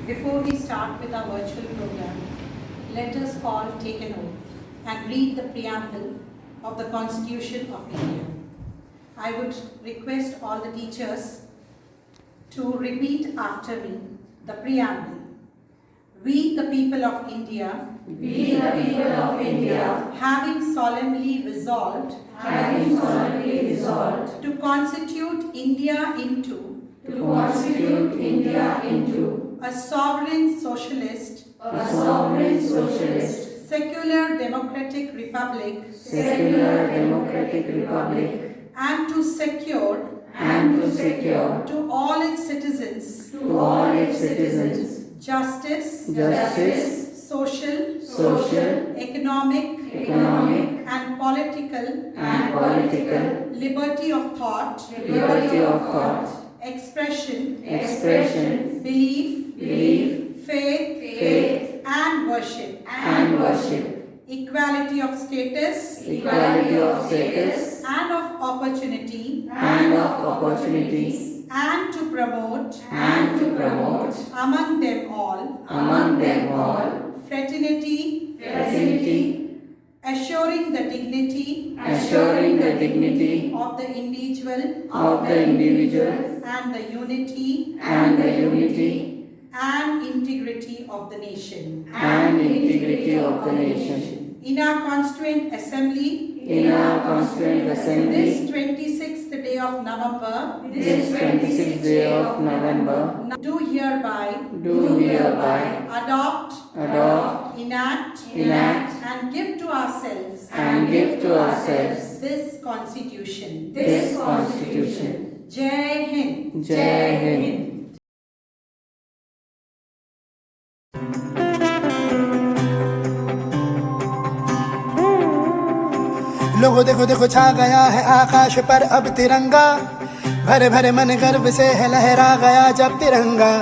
Before we start with our virtual program, let us all take an oath and read the preamble of the Constitution of India. I would request all the teachers to repeat after me the preamble. We, the people of India, having solemnly resolved to constitute India into a sovereign socialist, secular democratic republic, and to secure to all its citizens justice, social, economic, and political liberty of thought, expression, belief, faith, and worship, equality of status, and of opportunity, and to promote among them all fraternity, assuring the dignity of the individual and the unity and integrity of the nation. In our Constituent Assembly, this 26th day of November, do hereby adopt, enact, and give to ourselves this Constitution. Jai Hind. लोगों देखो देखो छा गया है आकाश पर अब तिरंगा, भरे भरे मन गर्व से है लहरा गया जब तिरंगा।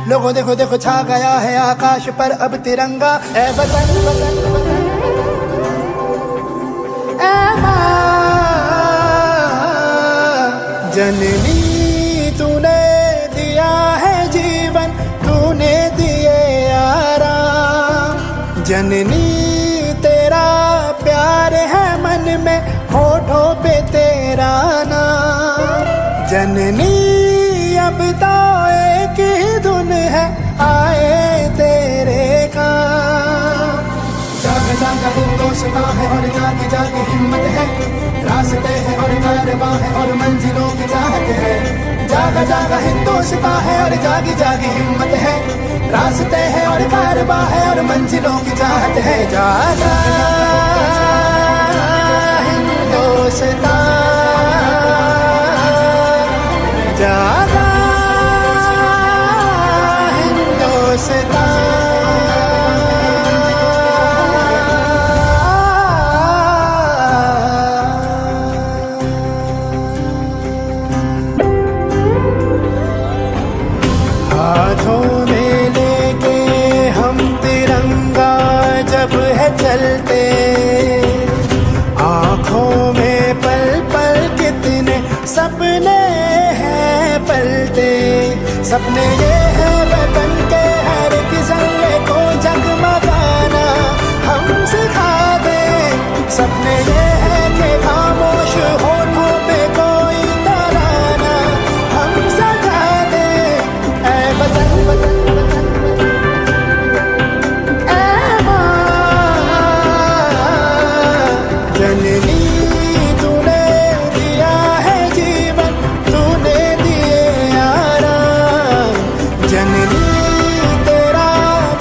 लोगों देखो देखो छा गया है आकाश पर अब तिरंगा। ऐ वतन ऐ माँ जननी, तूने दिया है जीवन, तूने दिए आराम। जननी तेरा प्यार है मन में, होठों पे तेरा नाम। जननी अब तो एक ही धुन है, आए तेरे काम। जागा जागा हिंदुस्तान है और जागी जागी हिम्मत है, रास्ते हैं और कारवां है और मंजिलों की चाहत है। जागा जागा हिंदुस्तान है और जागी जागी हिम्मत है, रास्ते हैं और कारवां है और मंजिलों की चाहत है। जागा हिंदुस्तान, जागा हिंदुस्तान। हाथों में लेके हम तिरंगा जब है चलते, आँखों में पल पल कितने सपने हैं पलते। सपने ये है वतन के हर एक जल्ले को जगमगाना हम सिखा दे। सपने ये है कि खामोश होठों पे कोई तराना हम सजा दे। ऐ वतन ऐ माँ जननी, तूने दिया है जीवन, तूने दिए आराम। जननी तेरा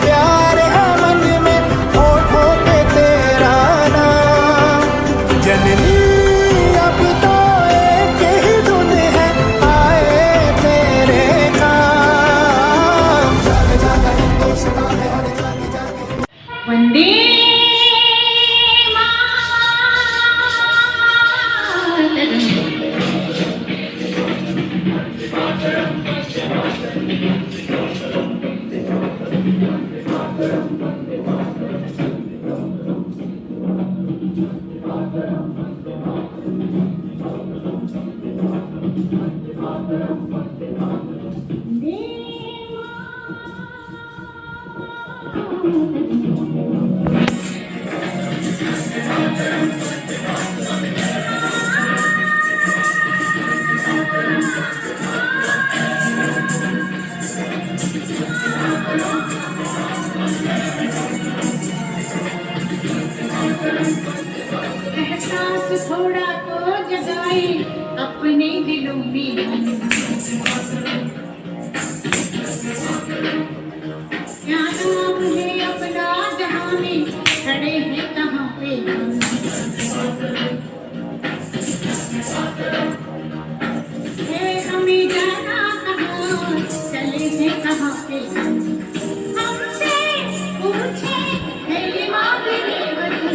प्यार है मन में, होठों पे तेरा नाम। जननी अब तो एक ही धुन है, आए तेरे काम। जागा जागा हिंदुस्तान है और जागी जागी। वंदे मातरम। दिलों में क्या नाम है अपना जहां में खड़े हैं कहाँ पे हम है हमें जाना कहाँ चले हैं कहाँ पे हम हमसे पूछे है ये मांगने जाना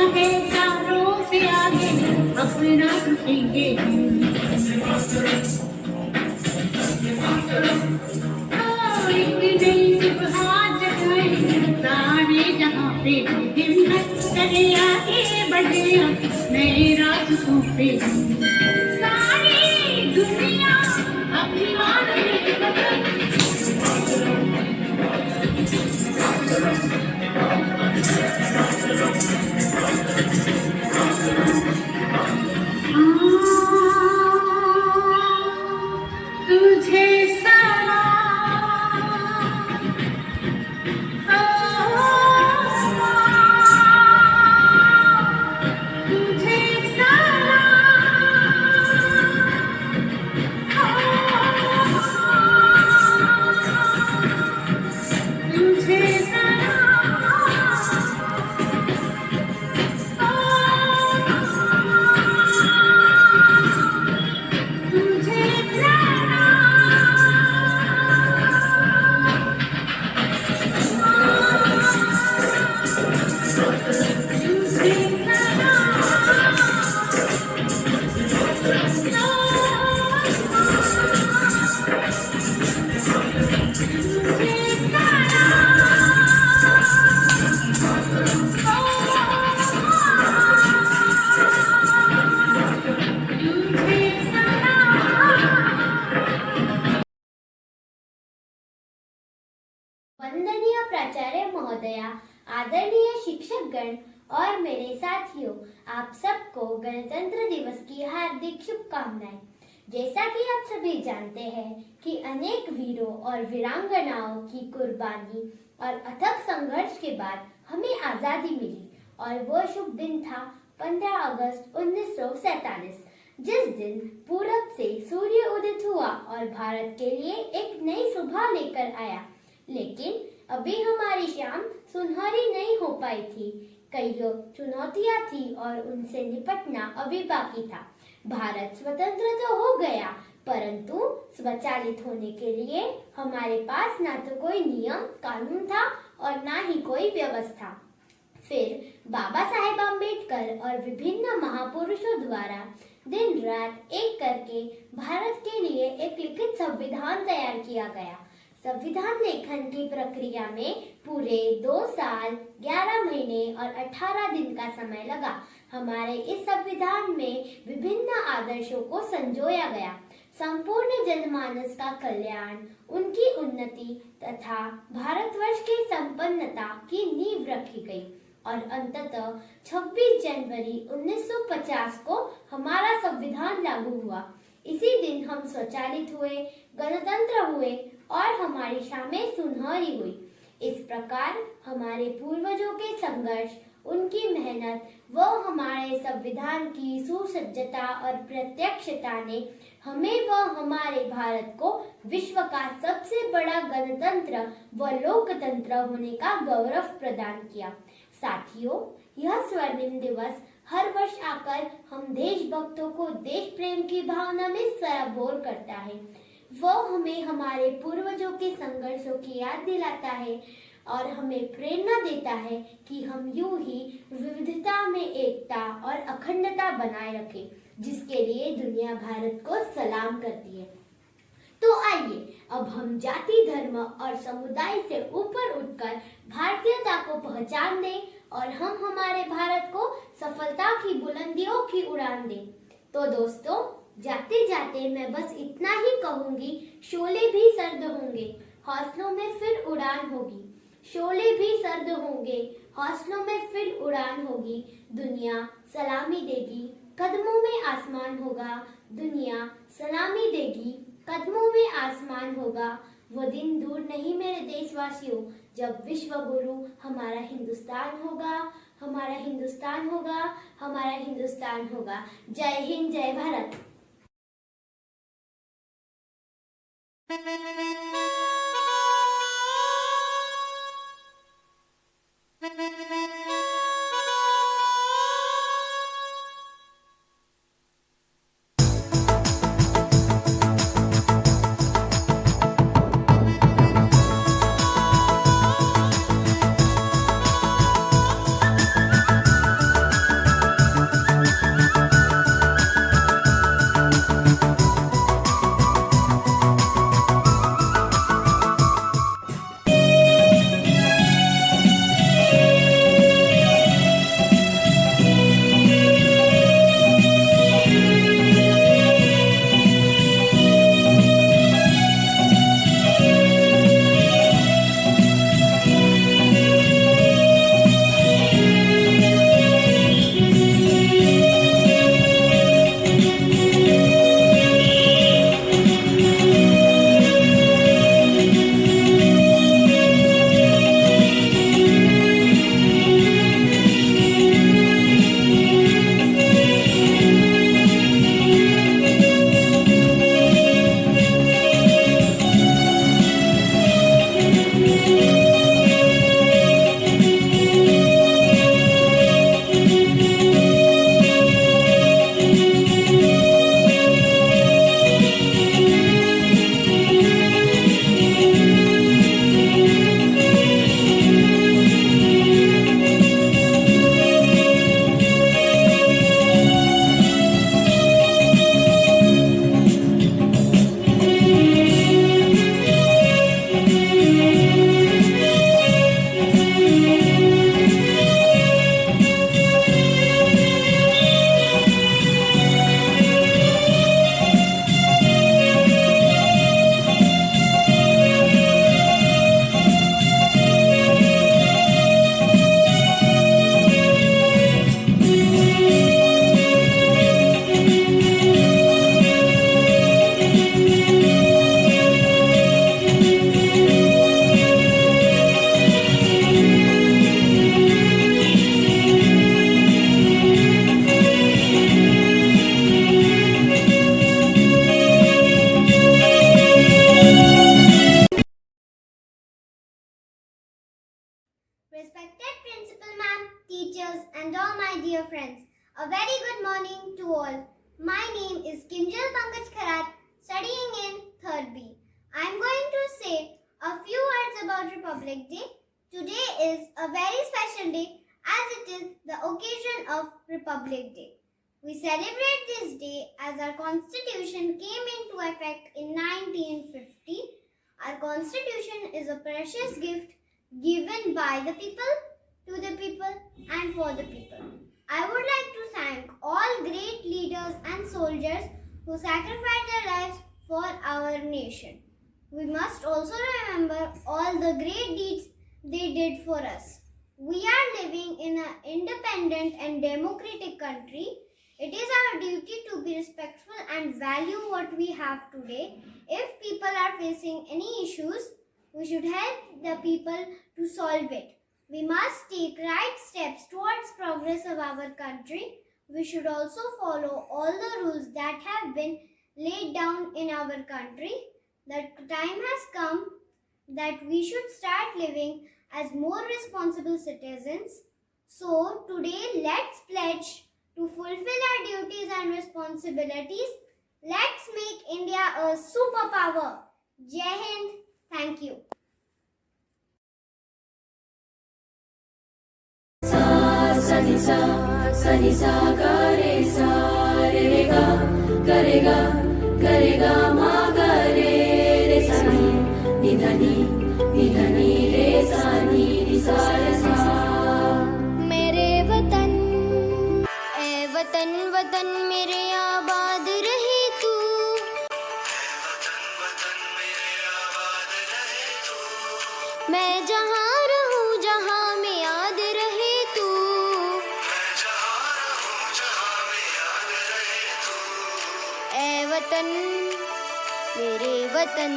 है चारों से आगे अपना रुकेंगे एक नई सुबह जगाए सारे जहाँ पे हिम्मत करे आगे बढ़े नए रास्तों पे सारी दुनिया अपनी मांगने बदल तुझे वंदनीय प्राचार्य महोदया, आदरणीय शिक्षकगण और मेरे साथियों, आप सबको गणतंत्र दिवस की हार्दिक शुभकामनाएं। जैसा कि आप सभी जानते हैं कि अनेक वीरों और वीरांगनाओं की कुर्बानी और अथक संघर्ष के बाद हमें आजादी मिली और वो शुभ दिन था 15 अगस्त 1947, जिस दिन पूरब से सूर्य उदित हुआ और भारत के लिए एक नई सुबह लेकर आया। लेकिन अभी हमारी शाम सुनहरी नहीं हो पाई थी। कई चुनौतियां थी और उनसे निपटना अभी बाकी था। भारत स्वतंत्र तो हो गया, परंतु स्वचालित होने के लिए हमारे पास ना तो कोई नियम कानून था और ना ही कोई व्यवस्था। फिर बाबा साहेब आम्बेडकर और विभिन्न महापुरुषों द्वारा दिन रात एक करके भारत के लिए एक लिखित संविधान तैयार किया गया। संविधान लेखन की प्रक्रिया में पूरे 2 साल 11 महीने और 18 दिन का समय लगा। हमारे इस संविधान में विभिन्न आदर्शों को संजोया गया। संपूर्ण जनमानस का कल्याण, उनकी उन्नति तथा भारतवर्ष की संपन्नता की नींव रखी गई और अंततः 26 जनवरी 1950 को हमारा संविधान लागू हुआ। इसी दिन हम स्वचालित हुए, गणतंत्र हुए और हमारी शामें सुनहरी हुई। इस प्रकार हमारे पूर्वजों के संघर्ष, उनकी मेहनत व हमारे संविधान की सुसज्जता और प्रत्यक्षता ने हमें व हमारे भारत को विश्व का सबसे बड़ा गणतंत्र व लोकतंत्र होने का गौरव प्रदान किया। साथियों, यह स्वर्णिम दिवस हर वर्ष आकर हम देशभक्तों को देश प्रेम की भावना में सराबोर करता है। वह हमें हमारे पूर्वजों के संघर्षों की याद दिलाता है और हमें प्रेरणा देता है कि हम यूं ही विविधता में एकता और अखंडता बनाए रखें, जिसके लिए दुनिया भारत को सलाम करती है। तो आइए अब हम जाति, धर्म और समुदाय से ऊपर उठकर भारतीयता को पहचान दें और हम हमारे भारत को सफलता की बुलंदियों की उड़ान दें। तो दोस्तों, जाते जाते मैं बस इतना ही कहूंगी, शोले भी सर्द होंगे, हौसलों में फिर उड़ान होगी। शोले भी सर्द होंगे, हौसलों में फिर उड़ान होगी, दुनिया सलामी देगी, कदमों में आसमान होगा, दुनिया सलामी देगी, कदमों में आसमान होगा। वो दिन दूर नहीं मेरे देशवासियों, जब विश्व गुरु हमारा हिंदुस्तान होगा, हमारा हिंदुस्तान होगा, हमारा हिंदुस्तान होगा। जय हिंद, जय Bharat. Respected Principal Ma'am, teachers and all my dear friends, a very good morning to all. My name is Kinjal Pankaj Kharat, studying in 3rd B. I am going to say a few words about Republic Day. Today is a very special day as it is the occasion of Republic Day. We celebrate this day as our Constitution came into effect in 1950. Our Constitution is a precious gift given by the people, to the people and for the people. I would like to thank all great leaders and soldiers who sacrificed their lives for our nation. We must also remember all the great deeds they did for us. We are living in an independent and democratic country. It is our duty to be respectful and value what we have today. If people are facing any issues, we should help the people to solve it. We must take right steps towards progress of our country. We should also follow all the rules that have been laid down in our country. The time has come that we should start living as more responsible citizens. So today let's pledge to fulfill our duties and responsibilities. Let's make India a superpower. Jai Hind. Thank you. Sunny सा गा रे सा रे गा करेगा करेगा मा गा रे सा नी धनी रे सा नी सा रे सा। मेरे वतन ए वतन वतन मेरे आबाद रहे तू, मैं जहाँ रहूँ जहाँ में याद रहे वतन मेरे वतन।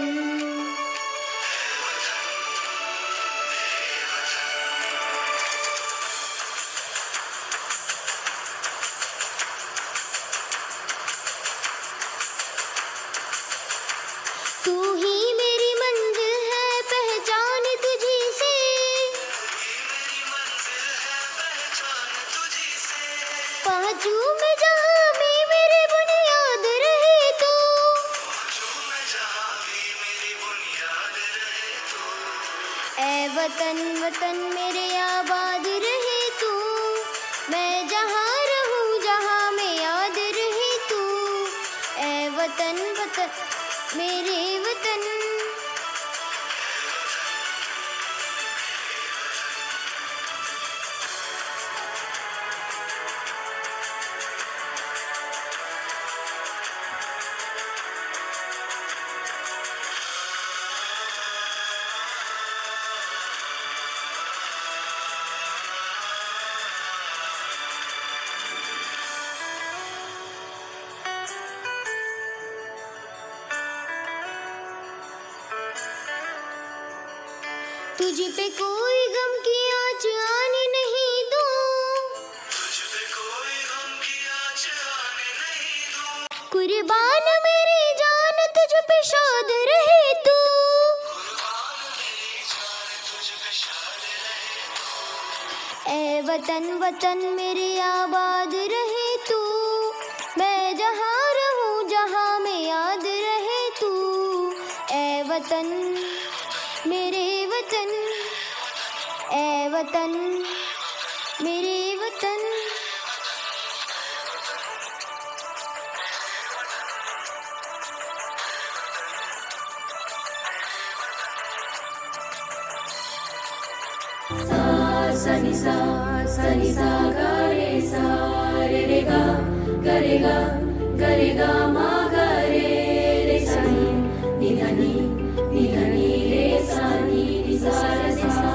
तू ही मेरी मंजिल है पहचान तुझी से, पहुंचूं मैं जहां भी मेरी बुनियाद रहे तू, ऐ वतन वतन मेरे आबाद रहे तू, मैं जहां रहूं जहां में याद रहे तू, ऐ वतन वतन मेरे वतन। तुझ पे कोई गम की आँच आने नहीं दूं, कुर्बान मेरी जान तुझ पे शाद रहे तू, ऐ वतन वतन मेरे आबाद रहे तू, मैं जहाँ रहूं जहाँ में याद रहे तू, ऐ वतन मेरे वतन, ऐ वतन मेरे वतन। सा सा नि सा गा रे रे गा गा रे गा मा गा रे सा नि धा नि रे सा नि सा रे सा।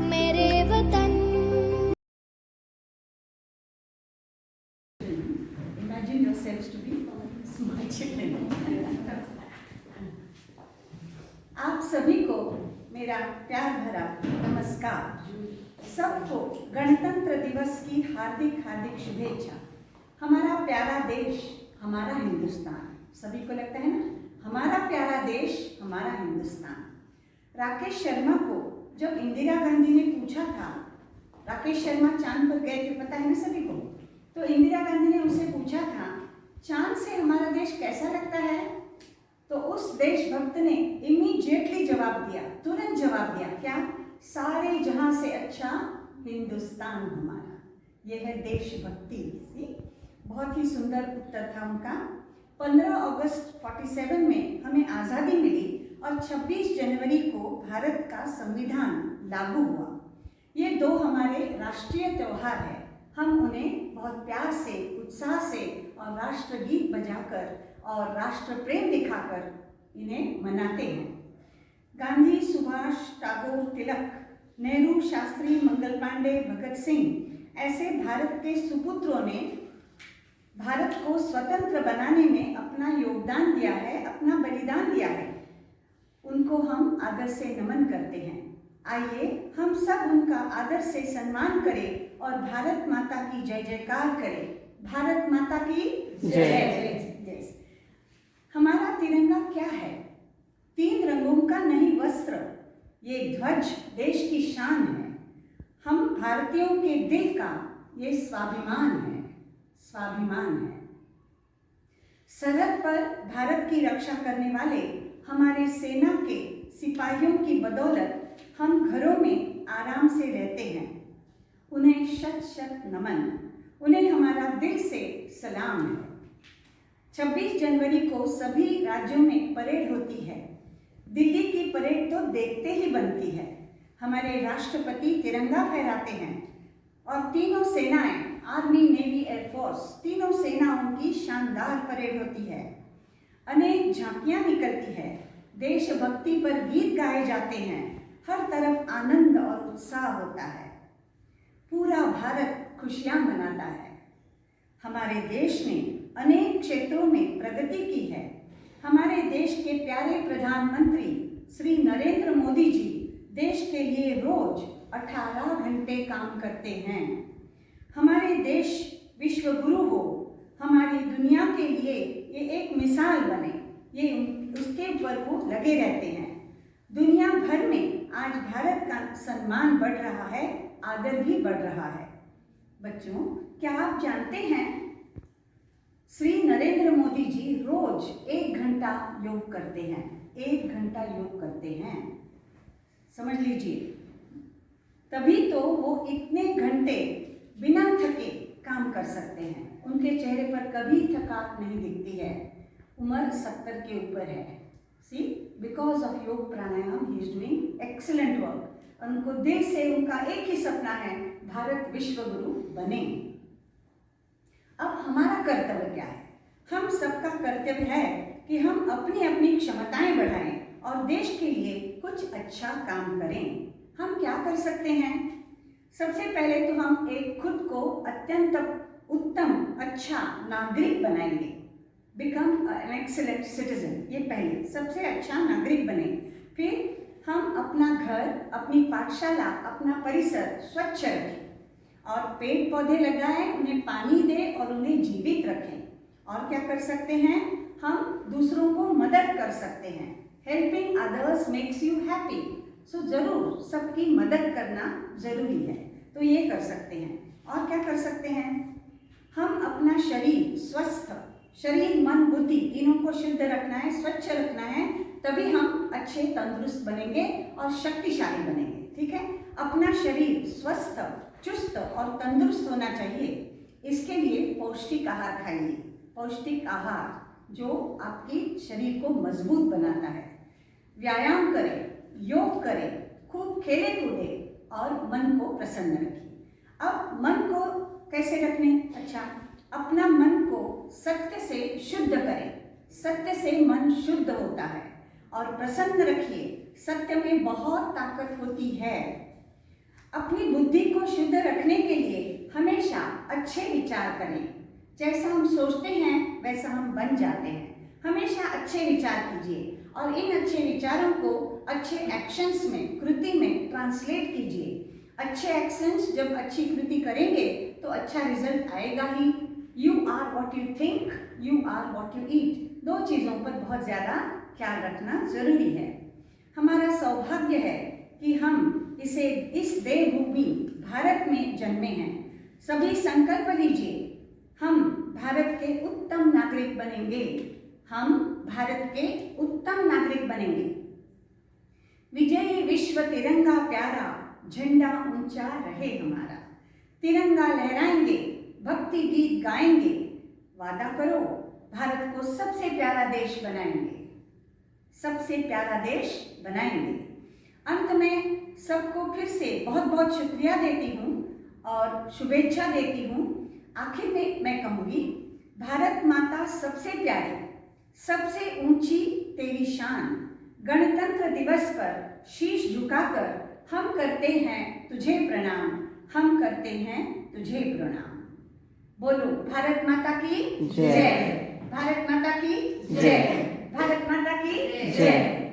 मेरे वतन। Imagine yourselves to be small children. आप सभी को मेरा प्यार भरा नमस्कार। सबको गणतंत्र दिवस की हार्दिक हार्दिक शुभेच्छा। हमारा प्यारा देश हमारा हिंदुस्तान, सभी को लगता है ना, हमारा प्यारा देश हमारा हिंदुस्तान। राकेश शर्मा को जब इंदिरा गांधी ने पूछा था, राकेश शर्मा चांद पर गए थे, पता है ना सभी को, तो इंदिरा गांधी ने उनसे पूछा था चांद से हमारा देश कैसा लगता है, तो उस देशभक्त ने इमीडिएटली जवाब दिया, तुरंत जवाब दिया, क्या? सारे जहां से अच्छा हिंदुस्तान हमारा। यह है देशभक्ति। बहुत ही सुंदर उत्तर था उनका। 15 अगस्त 47 में हमें आज़ादी मिली और 26 जनवरी को भारत का संविधान लागू हुआ। ये दो हमारे राष्ट्रीय त्योहार हैं। हम उन्हें बहुत प्यार से, उत्साह से और राष्ट्रगीत बजाकर और राष्ट्र प्रेम दिखाकर इन्हें मनाते हैं। गांधी, सुभाष, टागोर, तिलक, नेहरू, शास्त्री, मंगल पांडे, भगत सिंह ऐसे भारत के सुपुत्रों ने भारत को स्वतंत्र बनाने में अपना योगदान दिया है, अपना बलिदान दिया है। उनको हम आदर से नमन करते हैं। आइए हम सब उनका आदर से सम्मान करें और भारत माता की जय जयकार करें। भारत माता की जय। हमारा तिरंगा क्या है? 3 रंगों का नहीं वस्त्र, ये ध्वज देश की शान है। हम भारतीयों के दिल का ये स्वाभिमान है, स्वाभिमान है। सरहद पर भारत की रक्षा करने वाले हमारे सेना के सिपाहियों की बदौलत हम घरों में आराम से रहते हैं। उन्हें शत शत नमन, उन्हें हमारा दिल से सलाम है। 26 जनवरी को सभी राज्यों में परेड होती है। दिल्ली की परेड तो देखते ही बनती है। हमारे राष्ट्रपति तिरंगा फहराते हैं और तीनों सेनाएं, आर्मी, नेवी, एयरफोर्स, तीनों सेनाओं की शानदार परेड होती है। अनेक झांकियां निकलती है, देशभक्ति पर गीत गाए जाते हैं, हर तरफ आनंद और उत्साह होता है। पूरा भारत खुशियां मनाता है। हमारे देश ने अनेक क्षेत्रों में प्रगति की है। हमारे देश के प्यारे प्रधानमंत्री श्री नरेंद्र मोदी जी देश के लिए रोज 18 घंटे काम करते हैं। हमारे देश विश्व गुरु हो, हमारी दुनिया के लिए ये एक मिसाल बने, ये उसके ऊपर वो लगे रहते हैं। दुनिया भर में आज भारत का सम्मान बढ़ रहा है, आदर भी बढ़ रहा है। बच्चों, क्या आप जानते हैं श्री नरेंद्र मोदी जी रोज 1 घंटा योग करते हैं। 1 घंटा योग करते हैं, समझ लीजिए। तभी तो वो इतने घंटे बिना थके काम कर सकते हैं। उनके चेहरे पर कभी थकान नहीं दिखती है। उम्र 70 के ऊपर है। सी, because of yoga pranayama he is doing excellent work. उनको दिल से उनका एक ही सपना है, भारत विश्व गुरु बने। अब हमारा कर्तव्य क्या है? हम सबका कर्तव्य है कि हम अपनी अपनी क्षमताएं बढ़ाएं और देश के लिए कुछ अच्छा काम करें। हम क्या कर सकते हैं? सबसे पहले तो हम एक खुद को अत्यंत उत्तम अच्छा नागरिक बनाएंगे। बिकम एन एक्सीलेंट सिटीजन, ये पहले सबसे अच्छा नागरिक बने। फिर हम अपना घर, अपनी पाठशाला, अपना परिसर स्वच्छ रखें और पेड़ पौधे लगाएं, उन्हें पानी दें और उन्हें जीवित रखें। और क्या कर सकते हैं? हम दूसरों को मदद कर सकते हैं। Helping others makes you happy. So जरूर सबकी मदद करना जरूरी है, तो ये कर सकते हैं। और क्या कर सकते हैं? हम अपना शरीर स्वस्थ, शरीर मन बुद्धि तीनों को शुद्ध रखना है, स्वच्छ रखना है, तभी हम अच्छे तंदुरुस्त बनेंगे और शक्तिशाली बनेंगे। ठीक है, अपना शरीर स्वस्थ, चुस्त और तंदुरुस्त होना चाहिए। इसके लिए पौष्टिक आहार खाइए। पौष्टिक आहार जो आपके शरीर को मजबूत बनाता है। व्यायाम करें, योग करें, खूब खेले कूदे और मन को प्रसन्न रखिए। अब मन को कैसे रखने? अच्छा, अपना मन को सत्य से शुद्ध करें। सत्य से मन शुद्ध होता है। और प्रसन्न रखिए, सत्य में बहुत ताकत होती है। अपनी बुद्धि को शुद्ध रखने के लिए हमेशा अच्छे विचार करें। जैसा हम सोचते हैं वैसा हम बन जाते हैं। हमेशा अच्छे विचार कीजिए और इन अच्छे विचारों को अच्छे एक्शंस में, कृति में ट्रांसलेट कीजिए। अच्छे एक्शंस जब अच्छी कृति करेंगे तो अच्छा रिजल्ट आएगा ही। You are what you think, you are what you eat. 2 चीज़ों पर बहुत ज़्यादा ख्याल रखना जरूरी है। हमारा सौभाग्य है कि हम इस देवभूमि भारत में जन्मे हैं। सभी संकल्प लीजिए, हम भारत के उत्तम नागरिक बनेंगे। हम भारत के उत्तम नागरिक बनेंगे। विजयी विश्व तिरंगा प्यारा, झंडा ऊंचा रहे हमारा। तिरंगा लहराएंगे, भक्ति गीत गाएंगे। वादा करो, भारत को सबसे प्यारा देश बनाएंगे। सबसे प्यारा देश बनाएंगे। अंत में सबको फिर से बहुत बहुत शुक्रिया देती हूँ और शुभेच्छा देती हूँ। आखिर में मैं कहूँगी, भारत माता सबसे प्यारी, सबसे ऊंची तेरी शान। गणतंत्र दिवस पर शीश झुकाकर हम करते हैं तुझे प्रणाम। हम करते हैं तुझे प्रणाम। बोलो भारत माता की जय। भारत माता की जय। भारत माता की जय।